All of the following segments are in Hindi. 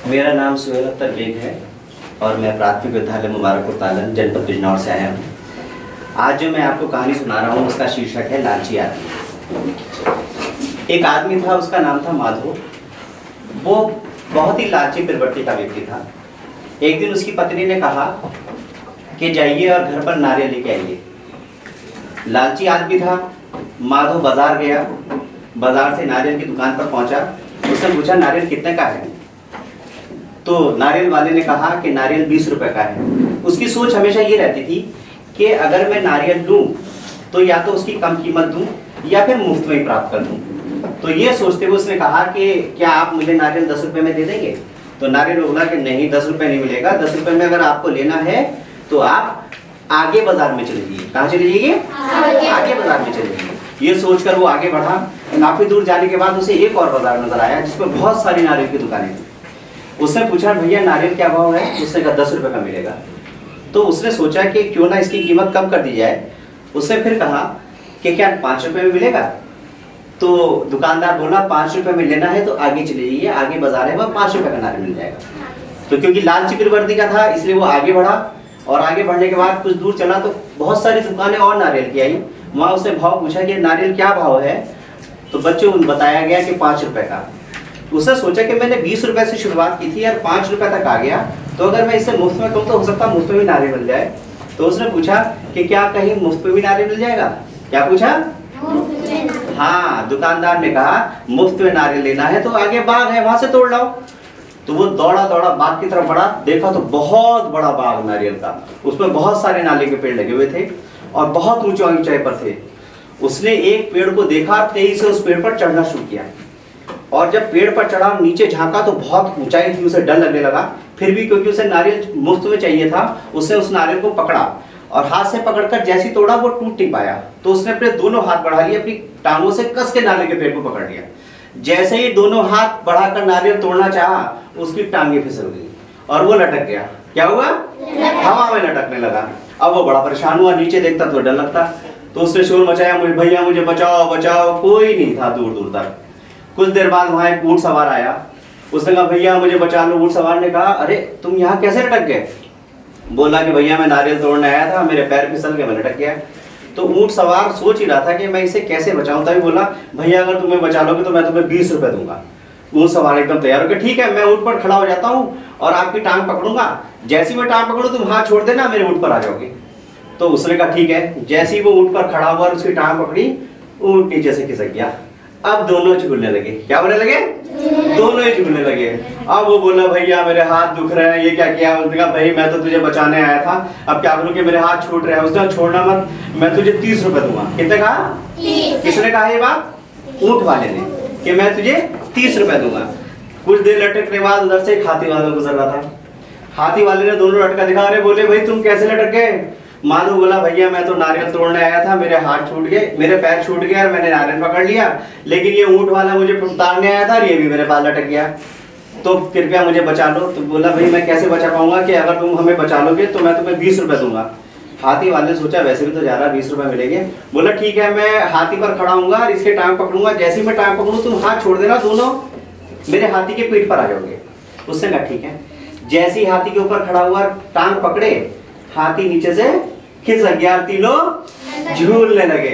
मेरा नाम सुहेल अख्तर बेग है और मैं प्राथमिक विद्यालय मुबारकपुर तालन जनपद बिजनौर से आया हूँ। आज जो मैं आपको कहानी सुना रहा हूँ उसका शीर्षक है लालची आदमी। एक आदमी था, उसका नाम था माधव। वो बहुत ही लालची प्रवृत्ति का व्यक्ति था। एक दिन उसकी पत्नी ने कहा कि जाइए और घर पर नारियल लेके आइए। लालची आदमी था। माधव बाजार गया, बाजार से नारियल की दुकान पर पहुंचा। उसने पूछा नारियल कितने का है? तो नारियल वाले ने कहा कि नारियल 20 रुपए का है। उसकी सोच हमेशा ये रहती थी कि अगर मैं नारियल लूं तो या तो उसकी कम कीमत दूं या फिर मुफ्त में ही प्राप्त कर दूं। तो ये सोचते हुए उसने कहा कि क्या आप मुझे नारियल 10 रुपए में दे देंगे? तो नारियल बोला कि नहीं, 10 रुपए नहीं मिलेगा। 10 रुपए में अगर आपको लेना है तो आप आगे बाजार में चले जाइए। कहाँ चले जाइए? आगे बाजार में चले जाइए। ये सोचकर वो आगे बढ़ा। काफी दूर जाने के बाद उसे एक और बाजार नजर आया जिसमें बहुत सारी नारियल की दुकानें थी। उसने पूछा भैया नारियल क्या भाव है? उसने कहा 10 रुपए का मिलेगा। तो उसने सोचा कि क्यों ना इसकी कीमत कम कर दी जाए। उसने फिर कहा कि क्या 5 रुपए में मिलेगा? तो दुकानदार बोला 5 रुपए में लेना है तो आगे चले जाइए, आगे बाजार है वहाँ 5 रुपए का नारियल मिल जाएगा। तो क्योंकि लालची प्रवृत्ति का था इसलिए वो आगे बढ़ा और आगे बढ़ने के बाद कुछ दूर चला तो बहुत सारी दुकानें और नारियल की आई। वहाँ उसने भाव पूछा कि नारियल क्या भाव है? तो बच्चों बताया गया कि 5 रुपए का। उसने सोचा कि मैंने 20 रुपए से शुरुआत की थी यार, 5 रुपए तक आ गया तो अगर मैं इसे मुफ्त में कहूँ तो हो सकता है मुफ्त में भी नारियल मिल जाए। तो उसने पूछा कि क्या कहीं मुफ्त में भी नारियल मिल जाएगा? क्या पूछा? हाँ, दुकानदार ने कहा मुफ्त में नारियल लेना है तो आगे बाग है वहां से तोड़ लाओ। तो वो दौड़ा दौड़ा बाग की तरफ बढ़ा। देखा तो बहुत बड़ा बाग नारियल का, उसमें बहुत सारे नारियल के पेड़ लगे हुए थे और बहुत ऊंचाई पर थे। उसने एक पेड़ को देखा, तेजी से उस पेड़ पर चढ़ना शुरू किया और जब पेड़ पर चढ़ा नीचे झांका तो बहुत ऊंचाई थी, उसे डर लगने लगा। फिर भी क्योंकि उसे नारियल मुफ्त में चाहिए था उसने उस नारियल को पकड़ा और हाथ से पकड़कर जैसी तोड़ा वो टूट नहीं पाया। तो उसने अपने दोनों हाथ बढ़ा लिए, अपनी टांगों से कस के नारियल के पेड़ को पकड़ लिया। जैसे ही दोनों हाथ बढ़ाकर नारियल तोड़ना चाहा उसकी टांगे फिसल गई और वो लटक गया। क्या हुआ? हवा में लटकने लगा। अब वो बड़ा परेशान हुआ, नीचे देखता तो डर लगता। तो उसने शोर मचाया, मुझे भैया मुझे बचाओ बचाओ। कोई नहीं था दूर दूर तक। कुछ देर बाद वहां एक ऊंट सवार आया। उसने कहा भैया मुझे बचा लो। ऊंट सवार ने कहा अरे तुम यहाँ कैसे लटक गए? बोला कि भैया मैं नारियल तोड़ने आया था, मेरे पैर फिसल के मैं लटक गया। तो ऊंट सवार सोच ही रहा था कि मैं इसे कैसे बचाऊं, तभी बोला भैया अगर तुम्हें बचा लोगे तो मैं तुम्हें 20 रुपए दूंगा। ऊंट सवार एकदम तैयार हो गया, ठीक है मैं ऊंट पर खड़ा हो जाता हूँ और आपकी टांग पकड़ूंगा। जैसी मैं टांग पकड़ू तुम हाथ छोड़ देना, मेरे ऊंट पर आ जाओगे। तो उसने कहा ठीक है। जैसे ही वो ऊंट पर खड़ा हुआ और उसकी टांग पकड़ी, ऊंट नीचे से खिसक गया। अब दोनों झूलने लगे। क्या होने लगे? दोनों ही झूलने लगे। अब वो बोला भैया मेरे हाथ दुख रहे हैं, ये क्या किया? उसने कहा भाई मैं तो तुझे बचाने आया था, अब क्या करूं कि मेरे हाथ छूट रहे हैं। उसने छोड़ना मत, मैं तुझे 30 रुपए दूंगा। कितने कहा? किसने कहा ये बात? ऊंट वाले ने, कि मैं तुझे 30 रुपए दूंगा। कुछ देर लटकने के बाद उधर से एक हाथी वाला गुजर रहा था। हाथी वाले ने दोनों लटका दिखा। अरे बोले भाई तुम कैसे लटक गए? माधव बोला भैया मैं तो नारियल तोड़ने आया था, मेरे हाथ छूट गए, मेरे पैर छूट गए और मैंने नारियल पकड़ लिया, लेकिन ये ऊंट वाला मुझे उतारने आया था और ये भी मेरे पास लटक गया, तो कृपया मुझे बचा लो। तो बोला भाई मैं कैसे बचा पाऊंगा कि अगर तुम हमें बचा लोगे तो मैं तुम्हें 20 रुपए दूंगा। हाथी वाले ने सोचा वैसे भी तो ज्यादा 20 रुपए मिलेंगे। बोला ठीक है मैं हाथी पर खड़ा हूंगा और इसके टांग पकड़ूंगा, जैसे ही मैं टांग पकड़ू तुम हाथ छोड़ देना, दोनों मेरे हाथी के पीठ पर आ जाओगे। उसने कहा ठीक है। जैसे ही हाथी के ऊपर खड़ा हुआ टांग पकड़े, हाथी नीचे से खिसक गया, तीनों झूलने लगे।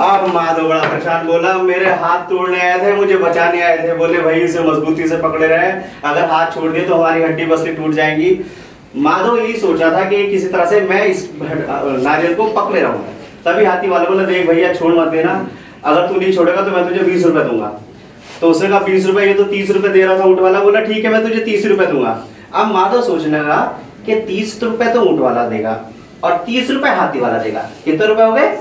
अब माधव बड़ा परेशान, बोला मेरे हाथ तोड़ने आए थे, मुझे बचाने आए थे। बोले भाई इसे मजबूती से पकड़े रहे, अगर हाथ छोड़ दिए तो हमारी हड्डी बसली टूट जाएंगी। माधव यही सोचा था कि किसी तरह से मैं इस नारियल को पकड़े रहूंगा। तभी हाथी वाले बोले देख भैया छोड़ मत देना, अगर तू नहीं छोड़ेगा तो मैं तुझे 20 रुपए दूंगा। तो उसने कहा 20 रुपए, ये तो 30 रुपए दे रहा था ऊंट वाला। बोला ठीक है मैं तुझे 30 रुपए दूंगा। अब माधव सोचने लगा कि 30 रुपए तो ऊंट वाला देगा और 30 रुपए हाथी वाला देगा। कितने रुपए हो गए?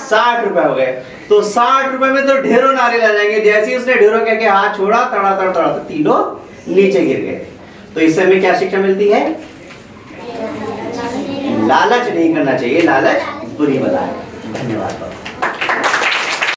60 रुपए हो गए। तो 60 रुपए में तो ढेरों नारियल आ जाएंगे। जैसे ही उसने ढेरों कह के हाथ छोड़ा, तड़ा तड़ा तड़ा तो तीनों नीचे गिर गए। तो इससे हमें क्या शिक्षा मिलती है? लालच नहीं करना चाहिए, लालच बुरी बला है। धन्यवाद।